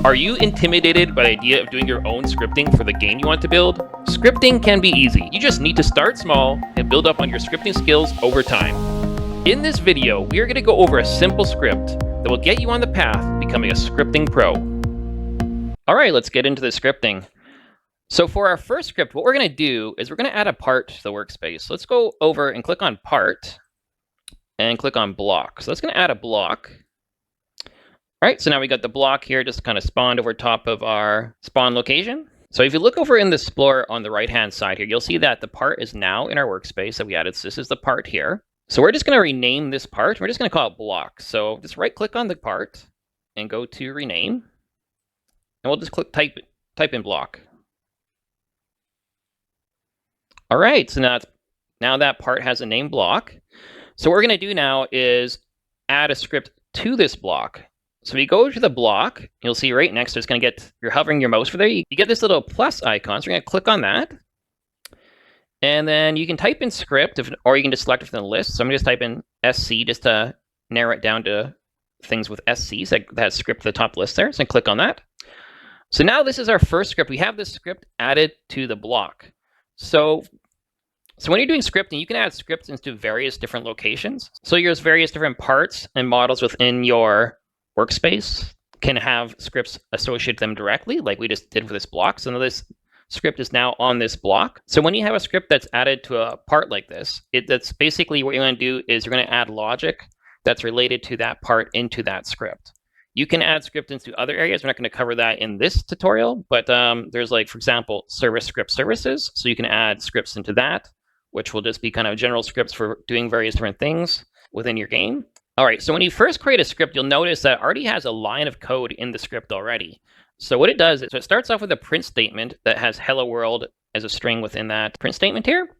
Are you intimidated by the idea of doing your own scripting for the game you want to build? Scripting can be easy. You just need to start small and build up on your scripting skills over time. In this video, we are going to go over a simple script that will get you on the path to becoming a scripting pro. All right, let's get into the scripting. So for our first script, what we're going to do is we're going to add a part to the workspace. So let's go over and click on Part and click on Block. So let's going to add a block. All right, so now we got the block here just kind of spawned over top of our spawn location. So if you look over in the Explorer on the right-hand side here, you'll see that the part is now in our workspace that we added. So this is the part here. So we're just going to rename this part. We're just going to call it block. So just right-click on the part and go to rename. And we'll just click type in block. All right, so now that part has a name block. So what we're going to do now is add a script to this block. So we go to the block, you'll see right next to it's going to get, you're hovering your mouse for there, you get this little plus icon, so we're going to click on that. And then you can type in script, or you can just select it from the list. So I'm going to just type in SC just to narrow it down to things with SC, so that script at the top list there. So I click on that. So now this is our first script. We have this script added to the block. So when you're doing scripting, you can add scripts into various different locations. So there's various different parts and models within your workspace can have scripts associated with them directly, like we just did for this block. So now this script is now on this block. So when you have a script that's added to a part like this, that's basically what you're going to do is you're going to add logic that's related to that part into that script. You can add script into other areas. We're not going to cover that in this tutorial, but there's like, for example, service script services. So you can add scripts into that, which will just be kind of general scripts for doing various different things within your game. All right, so when you first create a script, you'll notice that it already has a line of code in the script already. So what it does is it starts off with a print statement that has hello world as a string within that print statement here.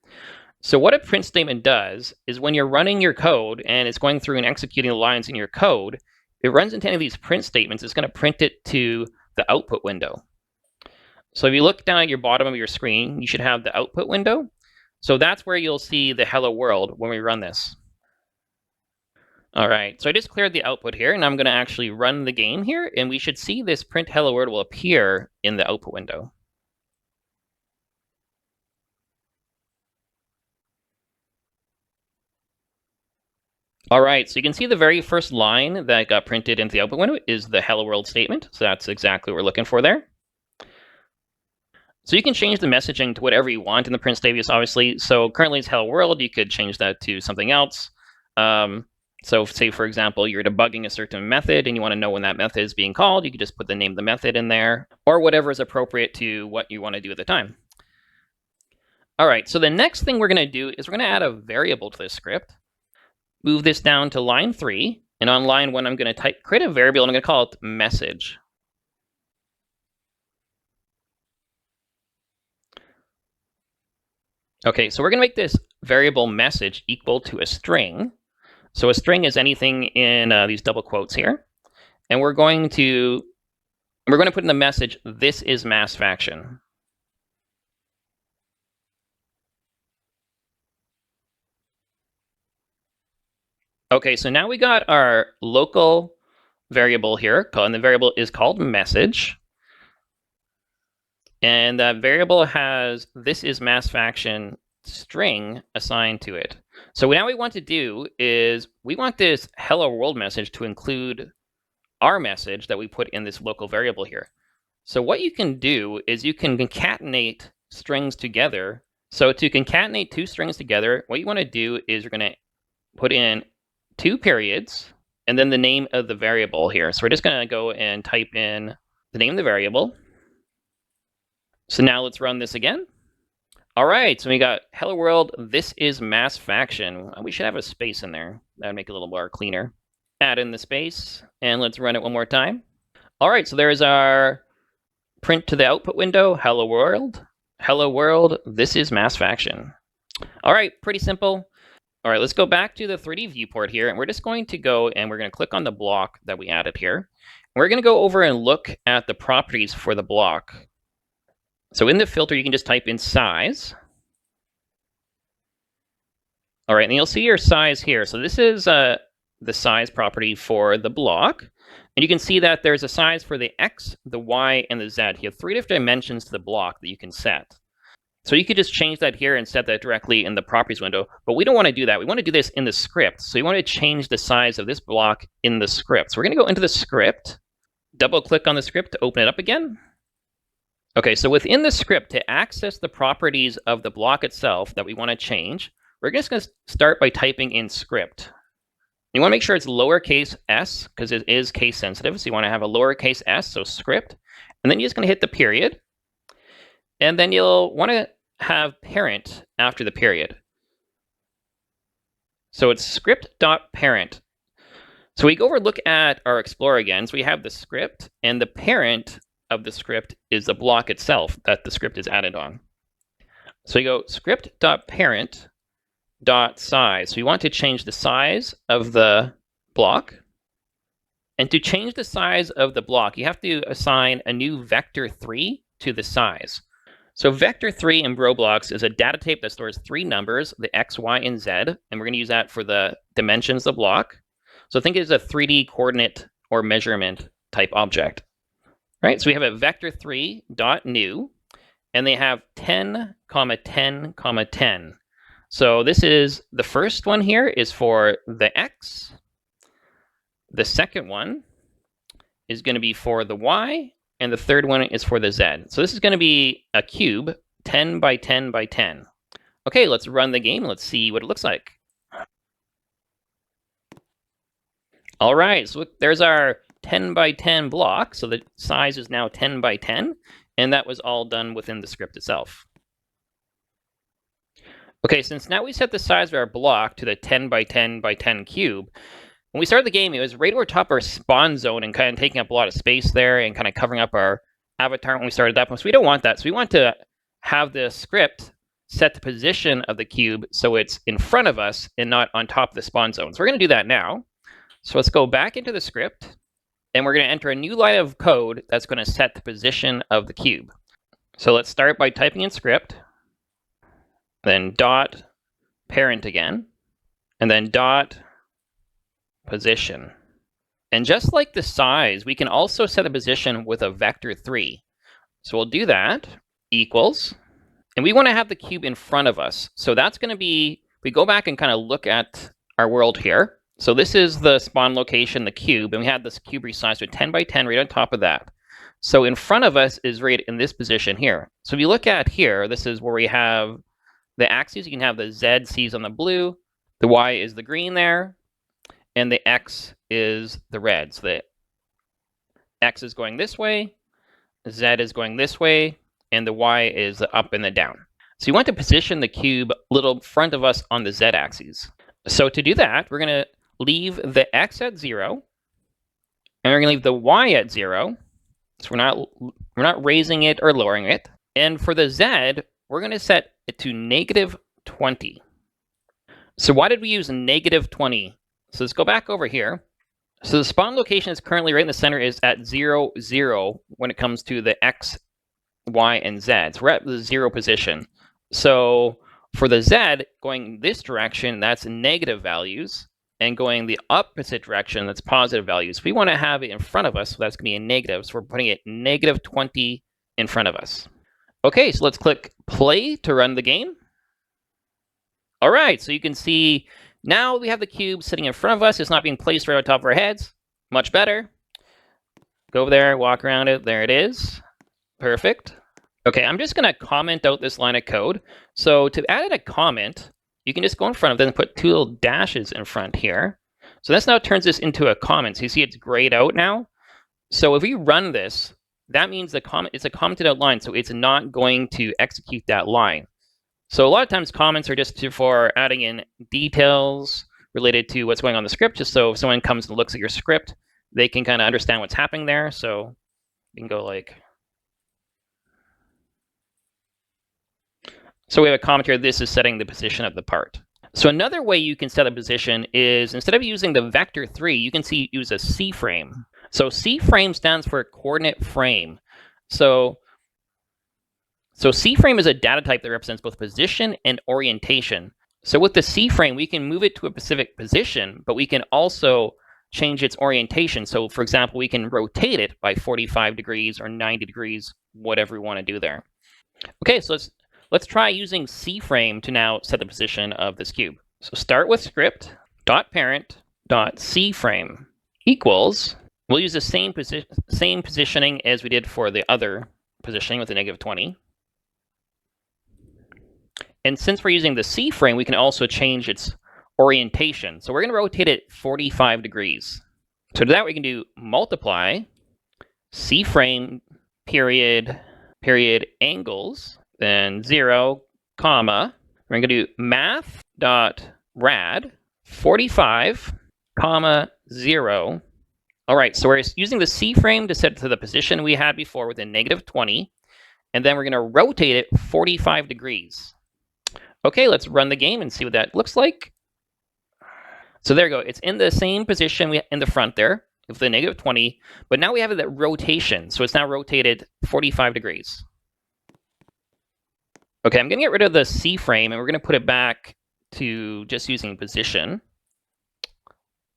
So what a print statement does is when you're running your code and it's going through and executing the lines in your code, it runs into any of these print statements. It's going to print it to the output window. So if you look down at your bottom of your screen, you should have the output window. So that's where you'll see the hello world when we run this. All right, so I just cleared the output here, and I'm going to actually run the game here, and we should see this print hello world will appear in the output window. All right, so you can see the very first line that got printed into the output window is the hello world statement. So that's exactly what we're looking for there. So you can change the messaging to whatever you want in the print statement, obviously. So currently it's hello world. You could change that to something else. So say, for example, you're debugging a certain method and you want to know when that method is being called, you could just put the name of the method in there or whatever is appropriate to what you want to do at the time. All right, so the next thing we're going to do is we're going to add a variable to this script. Move this down to line 3. And on line 1, I'm going to create a variable and I'm going to call it message. Okay, so we're going to make this variable message equal to a string. So a string is anything in these double quotes here. And we're going to put in the message, this is MassFaction. Okay, so now we got our local variable here, and the variable is called message. And that variable has this is MassFaction string assigned to it. So now what we want to do is we want this hello world message to include our message that we put in this local variable here. So what you can do is you can concatenate strings together. So to concatenate two strings together, what you want to do is you're going to put in 2 periods and then the name of the variable here. So we're just going to go and type in the name of the variable. So now let's run this again. All right, so we got hello world, this is MassFaction. We should have a space in there. That would make it a little more cleaner. Add in the space, and let's run it one more time. All right, so there's our print to the output window, hello world, this is MassFaction. All right, pretty simple. All right, let's go back to the 3D viewport here, and we're just going to go and we're going to click on the block that we added here. We're going to go over and look at the properties for the block. So in the filter, you can just type in size. All right, and you'll see your size here. So this is the size property for the block. And you can see that there's a size for the X, the Y, and the Z. You have 3 different dimensions to the block that you can set. So you could just change that here and set that directly in the properties window, but we don't want to do that. We want to do this in the script. So you want to change the size of this block in the script. So we're going to go into the script, double click on the script to open it up again. Okay, so within the script, to access the properties of the block itself that we want to change, we're just going to start by typing in script. You want to make sure it's lowercase s, because it is case sensitive. So you want to have a lowercase s, so script. And then you're just going to hit the period. And then you'll want to have parent after the period. So it's script.parent. So we go over and look at our Explorer again. So we have the script, and the parent of the script is the block itself that the script is added on. So we go script.parent.size. So we want to change the size of the block. And to change the size of the block, you have to assign a new vector 3 to the size. So vector 3 in Roblox is a data type that stores 3 numbers, the X, Y, and Z, and we're going to use that for the dimensions of the block. So think it as a 3D coordinate or measurement type object. Right? So we have a vector3.new, and they have 10, 10, 10. So this is, the first one here is for the X. The second one is going to be for the Y, and the third one is for the Z. So this is going to be a cube, 10 by 10 by 10. Okay, let's run the game. Let's see what it looks like. All right, so there's our 10 by 10 block. So the size is now 10 by 10, and that was all done within the script itself. Okay, since now we set the size of our block to the 10 by 10 by 10 cube, when we started the game, it was right over top of our spawn zone and kind of taking up a lot of space there and kind of covering up our avatar when we started that one. So we don't want that. So we want to have the script set the position of the cube so it's in front of us and not on top of the spawn zone. So we're going to do that now. So let's go back into the script, and we're going to enter a new line of code that's going to set the position of the cube. So let's start by typing in script, then dot parent again, and then dot position. And just like the size, we can also set a position with a vector 3. So we'll do that, equals, and we want to have the cube in front of us. So that's going to be, we go back and kind of look at our world here. So this is the spawn location, the cube, and we had this cube resized with 10 by 10 right on top of that. So in front of us is right in this position here. So if you look at here, this is where we have the axes. You can have the Z, C's on the blue, the Y is the green there, and the X is the red. So the X is going this way, Z is going this way, and the Y is the up and the down. So you want to position the cube a little in front of us on the Z axis. So to do that, we're going to leave the X at 0, and we're going to leave the Y at 0. So we're not raising it or lowering it. And for the Z, we're going to set it to -20. So why did we use -20? So let's go back over here. So the spawn location is currently right in the center is at 0, 0 when it comes to the X, Y, and Z. So we're at the 0 position. So for the Z, going this direction, that's negative values. And going the opposite direction, that's positive values. We want to have it in front of us, so that's going to be a negative. So we're putting it -20 in front of us. Okay, so let's click play to run the game. All right, so you can see now we have the cube sitting in front of us. It's not being placed right on top of our heads. Much better. Go over there, walk around it. There it is. Perfect. Okay, I'm just going to comment out this line of code. So to add a comment, you can just go in front of it and put 2 little dashes in front here. So this now turns this into a comment. So you see it's grayed out now. So if we run this, that means the comment it's a commented out line, so it's not going to execute that line. So a lot of times comments are just for adding in details related to what's going on in the script, just so if someone comes and looks at your script, they can kind of understand what's happening there. So you can go like, so we have a comment here, this is setting the position of the part. So another way you can set a position is, instead of using the vector 3, you can use a C-frame. So C-frame stands for coordinate frame. So C-frame is a data type that represents both position and orientation. So with the C-frame, we can move it to a specific position, but we can also change its orientation. So for example, we can rotate it by 45 degrees or 90 degrees, whatever we want to do there. Okay, so let's try using C-frame to now set the position of this cube. So start with script dot parent dot C-frame equals, we'll use the same positioning as we did for the other positioning with the -20. And since we're using the C-frame, we can also change its orientation. So we're going to rotate it 45 degrees. So to that, we can do multiply C-frame period angles, then 0, comma. We're going to do math.rad 45, comma 0. All right, so we're using the C-frame to set it to the position we had before with a -20, and then we're going to rotate it 45 degrees. Okay, let's run the game and see what that looks like. So there we go. It's in the same position in the front there with the -20, but now we have that rotation. So it's now rotated 45 degrees. Okay, I'm going to get rid of the C-frame, and we're going to put it back to just using position.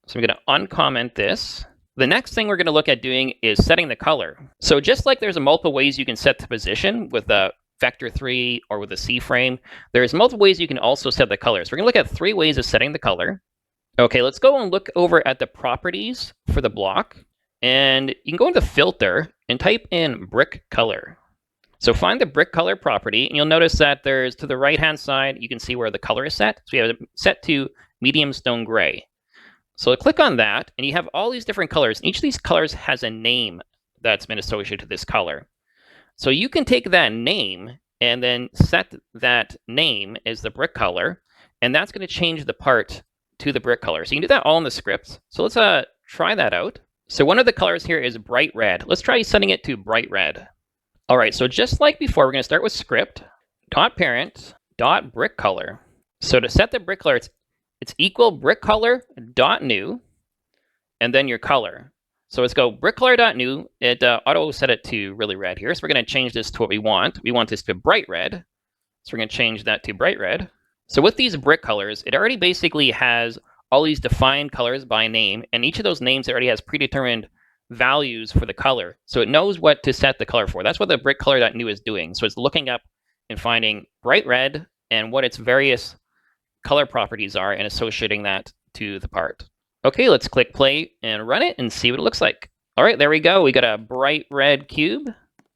So I'm going to uncomment this. The next thing we're going to look at doing is setting the color. So just like there's multiple ways you can set the position with the vector 3 or with a C-frame, there's multiple ways you can also set the color. So we're going to look at 3 ways of setting the color. Okay, let's go and look over at the properties for the block. And you can go into filter and type in brick color. So find the brick color property, and you'll notice that there's to the right-hand side, you can see where the color is set. So we have it set to medium stone gray. So click on that, and you have all these different colors. Each of these colors has a name that's been associated to this color. So you can take that name and then set that name as the brick color, and that's going to change the part to the brick color. So you can do that all in the scripts. So let's try that out. So one of the colors here is bright red. Let's try setting it to bright red. All right, so just like before, we're going to start with script dot parent dot brick color. So to set the brick color, it's equal brick color dot new, and then your color. So let's go brick color dot new. It auto set it to really red here. So we're going to change this to what we want. We want this to bright red. So we're going to change that to bright red. So with these brick colors, it already basically has all these defined colors by name, and each of those names already has predetermined values for the color. So it knows what to set the color for. That's what the brick color dot new is doing. So it's looking up and finding bright red and what its various color properties are and associating that to the part. Okay, let's click play and run it and see what it looks like. All right, there we go. We got a bright red cube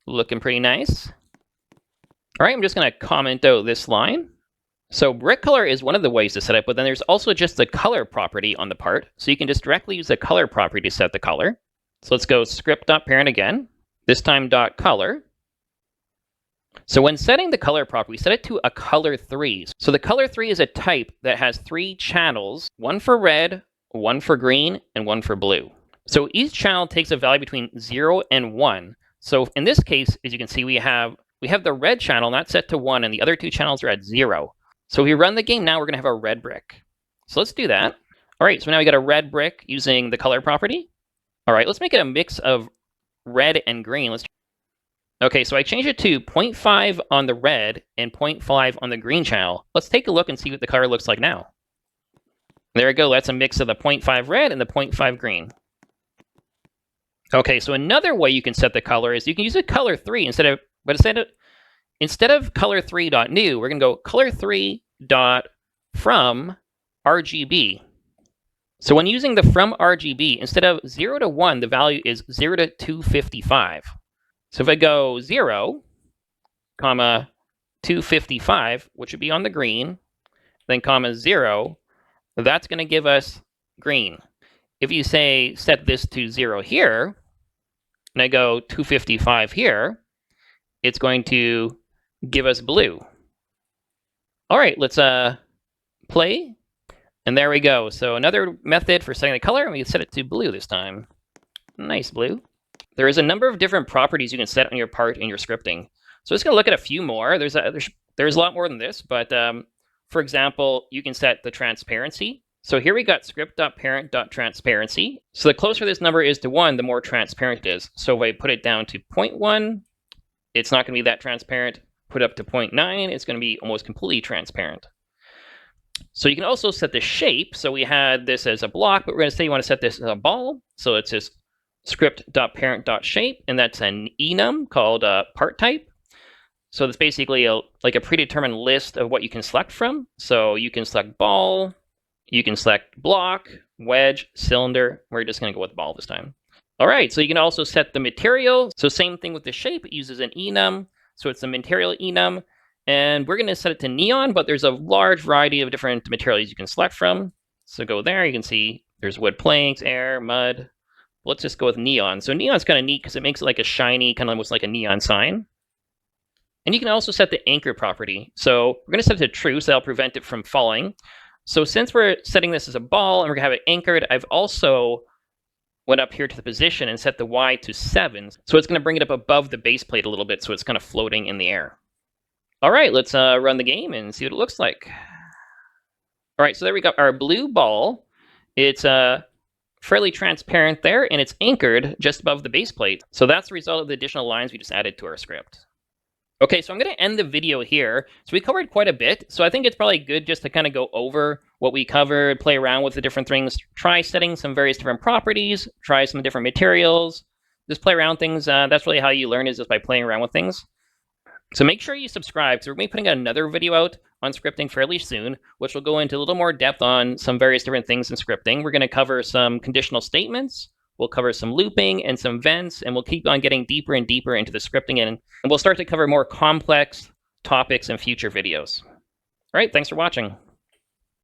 looking pretty nice. All right, I'm just going to comment out this line. So brick color is one of the ways to set it, but then there's also just the color property on the part. So you can just directly use the color property to set the color. So let's go script.parent again, this time .color. So when setting the color property, we set it to a color 3. So the color 3 is a type that has 3 channels, one for red, one for green, and one for blue. So each channel takes a value between 0 and 1. So in this case, as you can see, we have the red channel not set to 1, and the other 2 channels are at 0. So if we run the game now, we're going to have a red brick. So let's do that. All right, so now we got a red brick using the color property. All right, let's make it a mix of red and green. Okay, so I changed it to 0.5 on the red and 0.5 on the green channel. Let's take a look and see what the color looks like now. There we go. That's a mix of the 0.5 red and the 0.5 green. Okay, so another way you can set the color is you can use a color 3 instead of color 3.new, we're going to go color 3.from RGB. So when using the from RGB, instead of 0 to 1, the value is 0 to 255. So if I go 0, comma 255, which would be on the green, then comma 0, that's going to give us green. If you say set this to 0 here, and I go 255 here, it's going to give us blue. All right, let's play. And there we go. So another method for setting the color, and we set it to blue this time. Nice blue. There is a number of different properties you can set on your part in your scripting. So just going to look at a few more. There's a lot more than this, but for example, you can set the transparency. So here we got script.parent.transparency. So the closer this number is to 1, the more transparent it is. So if I put it down to 0.1, it's not going to be that transparent. Put it up to 0.9, it's going to be almost completely transparent. So you can also set the shape. So we had this as a block, but we're going to say you want to set this as a ball. So it's just script.parent.shape, and that's an enum called part type. So it's basically like a predetermined list of what you can select from. So you can select ball, you can select block, wedge, cylinder. We're just going to go with ball this time. All right, so you can also set the material. So same thing with the shape, it uses an enum. So it's a material enum. And we're going to set it to neon, but there's a large variety of different materials you can select from. So go there, you can see there's wood planks, air, mud. Let's just go with neon. So neon's kind of neat because it makes it like a shiny, kind of almost like a neon sign. And you can also set the anchor property. So we're going to set it to true, so that'll prevent it from falling. So since we're setting this as a ball and we're going to have it anchored, I've also went up here to the position and set the Y to 7. So it's going to bring it up above the base plate a little bit, so it's kind of floating in the air. All right, let's run the game and see what it looks like. All right, so there we got our blue ball. It's fairly transparent there, and it's anchored just above the base plate. So that's the result of the additional lines we just added to our script. Okay, so I'm going to end the video here. So we covered quite a bit. So I think it's probably good just to kind of go over what we covered, play around with the different things, try setting some various different properties, try some different materials, just play around things. That's really how you learn, is just by playing around with things. So make sure you subscribe, because we're going to be putting another video out on scripting fairly soon, which will go into a little more depth on some various different things in scripting. We're going to cover some conditional statements, we'll cover some looping and some vents, and we'll keep on getting deeper and deeper into the scripting, and we'll start to cover more complex topics in future videos. All right, thanks for watching.